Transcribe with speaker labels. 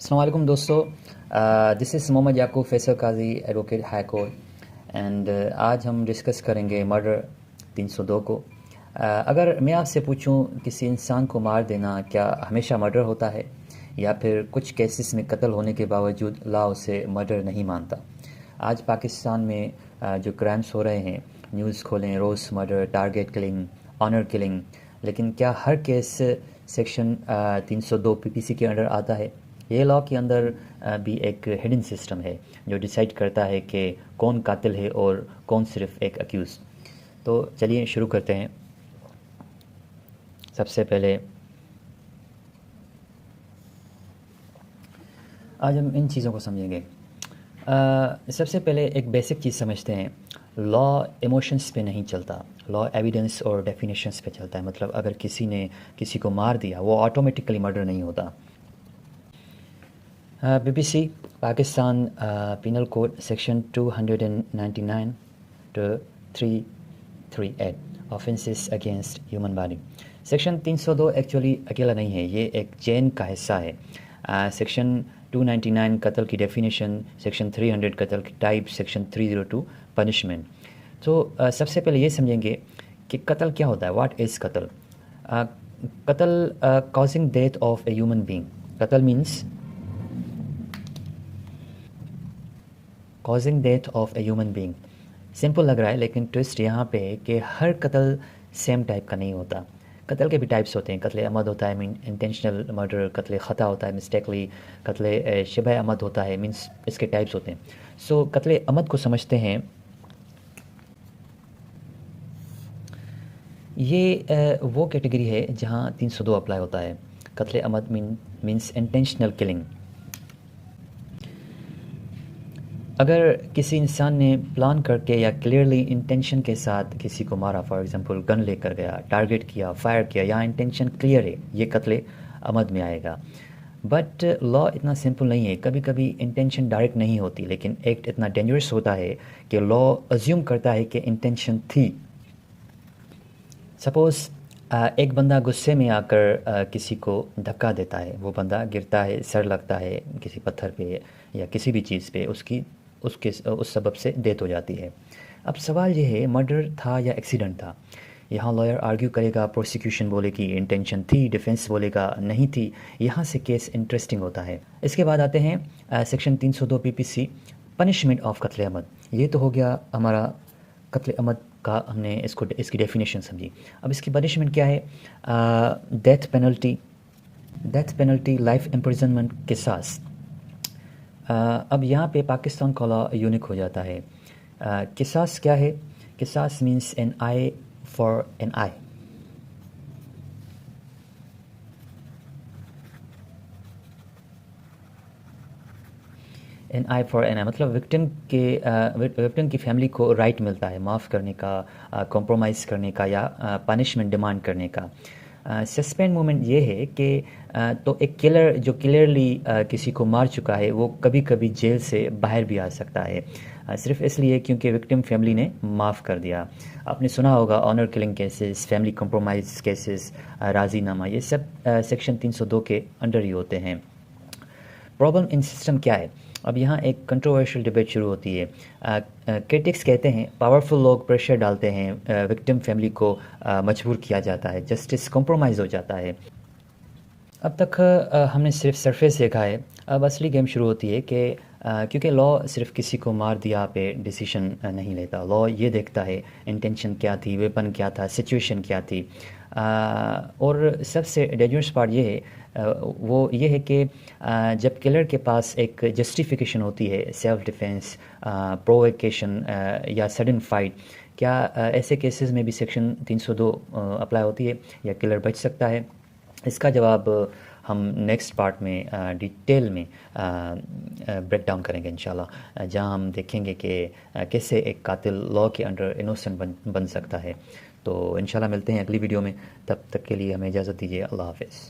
Speaker 1: السلام علیکم دوستو. دس از محمد یعقوب فیصل قاضی ایڈوکیٹ ہائی کورٹ اینڈ آج ہم ڈسکس کریں گے مرڈر 302 کو. اگر میں آپ سے پوچھوں کسی انسان کو مار دینا کیا ہمیشہ مرڈر ہوتا ہے یا پھر کچھ کیسز میں قتل ہونے کے باوجود لا اسے مرڈر نہیں مانتا؟ آج پاکستان میں جو کرائمز ہو رہے ہیں، نیوز کھولیں روز murder, target killing, honour killing, لیکن کیا ہر کیس سیکشن 302 پی پی سی کے انڈر آتا ہے؟ یہ لاء کے اندر بھی ایک ہڈن سسٹم ہے جو ڈیسائیڈ کرتا ہے کہ کون قاتل ہے اور کون صرف ایک اکیوز. تو چلیے شروع کرتے ہیں. سب سے پہلے آج ہم ان چیزوں کو سمجھیں گے. سب سے پہلے ایک بیسک چیز سمجھتے ہیں. لاء ایموشنس پہ نہیں چلتا، لاء ایویڈنس اور ڈیفینیشنس پہ چلتا ہے. مطلب اگر کسی نے کسی کو مار دیا وہ آٹومیٹیکلی مرڈر نہیں ہوتا. B B C Pakistan penal code section 299 to 338 offences against human body. Section 302 actually اکیلا نہیں ہے، یہ ایک چین کا حصہ ہے. سیکشن 299 قتل کی ڈیفینیشن، سیکشن 300 قتل کی ٹائپ، سیکشن 302 پنشمنٹ. تو سب سے پہلے یہ سمجھیں گے کہ قتل کیا ہوتا ہے. واٹ از قتل؟ قتل causing death of a human being. قتل means causing death of a human being. Simple لگ رہا ہے لیکن ٹوسٹ یہاں پہ ہے کہ ہر قتل سیم ٹائپ کا نہیں ہوتا. قتل کے بھی ٹائپس ہوتے ہیں. قتل عمد ہوتا ہے، انٹینشنل مرڈر. قتل خطا ہوتا ہے، مسٹیکلی. قتل شبہ عمد ہوتا ہے، مینس اس کے ٹائپس ہوتے ہیں. سو قتل عمد کو سمجھتے ہیں. یہ وہ کیٹیگری ہے جہاں 302 اپلائی ہوتا ہے. قتل عمد مینس انٹینشنل کلنگ. اگر کسی انسان نے پلان کر کے یا کلیئرلی انٹینشن کے ساتھ کسی کو مارا، فار ایگزامپل گن لے کر گیا، ٹارگیٹ کیا، فائر کیا، یا انٹینشن کلیئر ہے، یہ قتل عمد میں آئے گا. بٹ لاء اتنا سمپل نہیں ہے. کبھی کبھی انٹینشن ڈائریکٹ نہیں ہوتی لیکن ایکٹ اتنا ڈینجرس ہوتا ہے کہ لاء ازیوم کرتا ہے کہ انٹینشن تھی. سپوز ایک بندہ غصے میں آ کر کسی کو دھکا دیتا ہے، وہ بندہ گرتا ہے، سر لگتا ہے کسی پتھر پہ یا کسی بھی چیز پہ، اس سبب سے ڈیتھ ہو جاتی ہے. اب سوال یہ ہے مرڈر تھا یا ایکسیڈنٹ تھا؟ یہاں لائر آرگیو کرے گا، پروسیکیوشن بولے گی انٹینشن تھی، ڈیفینس بولے گا نہیں تھی. یہاں سے کیس انٹرسٹنگ ہوتا ہے. اس کے بعد آتے ہیں section 302 P P C, punishment of قتل عمد. یہ تو ہو گیا ہمارا قتل عمد کا، ہم نے اس کی ڈیفینیشن سمجھی. اب اس کی پنشمنٹ کیا ہے؟ ڈیتھ پینلٹی، لائف امپرزنمنٹ، قصاص. اب یہاں پہ پاکستان کا لاء یونیک ہو جاتا ہے. قصاص کیا ہے؟ قصاص means an eye for an eye. An eye for an eye مطلب وکٹم کی فیملی کو رائٹ ملتا ہے معاف کرنے کا، کمپرومائز کرنے کا، یا پنشمنٹ ڈیمانڈ کرنے کا. سسپینڈ مومنٹ یہ ہے کہ تو ایک کلر جو کلیئرلی کسی کو مار چکا ہے وہ کبھی کبھی جیل سے باہر بھی آ سکتا ہے، صرف اس لیے کیونکہ وکٹم فیملی نے معاف کر دیا. آپ نے سنا ہوگا honour killing cases, family compromise cases, راضی نامہ، یہ سب سیکشن 302 کے انڈر ہی ہوتے ہیں. پرابلم ان سسٹم کیا ہے؟ اب یہاں ایک کنٹروورشل ڈبیٹ شروع ہوتی ہے. کرٹکس کہتے ہیں پاورفل لوگ پریشر ڈالتے ہیں، وکٹم فیملی کو مجبور کیا جاتا ہے، جسٹس کمپرومائز ہو جاتا ہے. اب تک ہم نے صرف سرفیس دیکھا ہے. اب اصلی گیم شروع ہوتی ہے کہ کیونکہ لاء صرف کسی کو مار دیا پہ ڈیسیشن نہیں لیتا. لاء یہ دیکھتا ہے انٹینشن کیا تھی، ویپن کیا تھا، سچویشن کیا تھی. اور سب سے ڈینجرس پارٹ یہ ہے، وہ یہ ہے کہ جب کلر کے پاس ایک جسٹیفیکیشن ہوتی ہے، سیلف ڈیفینس، پروویکیشن یا سڈن فائٹ، کیا ایسے کیسز میں بھی سیکشن 302 اپلائی ہوتی ہے یا کلر بچ سکتا ہے؟ اس کا جواب ہم نیکسٹ پارٹ میں ڈیٹیل میں بریک ڈاؤن کریں گے انشاءاللہ، جہاں ہم دیکھیں گے کہ کیسے ایک قاتل لاء کے انڈر انوسنٹ بن سکتا ہے. تو انشاءاللہ ملتے ہیں اگلی ویڈیو میں. تب تک کے لیے ہمیں اجازت دیجیے. اللہ حافظ.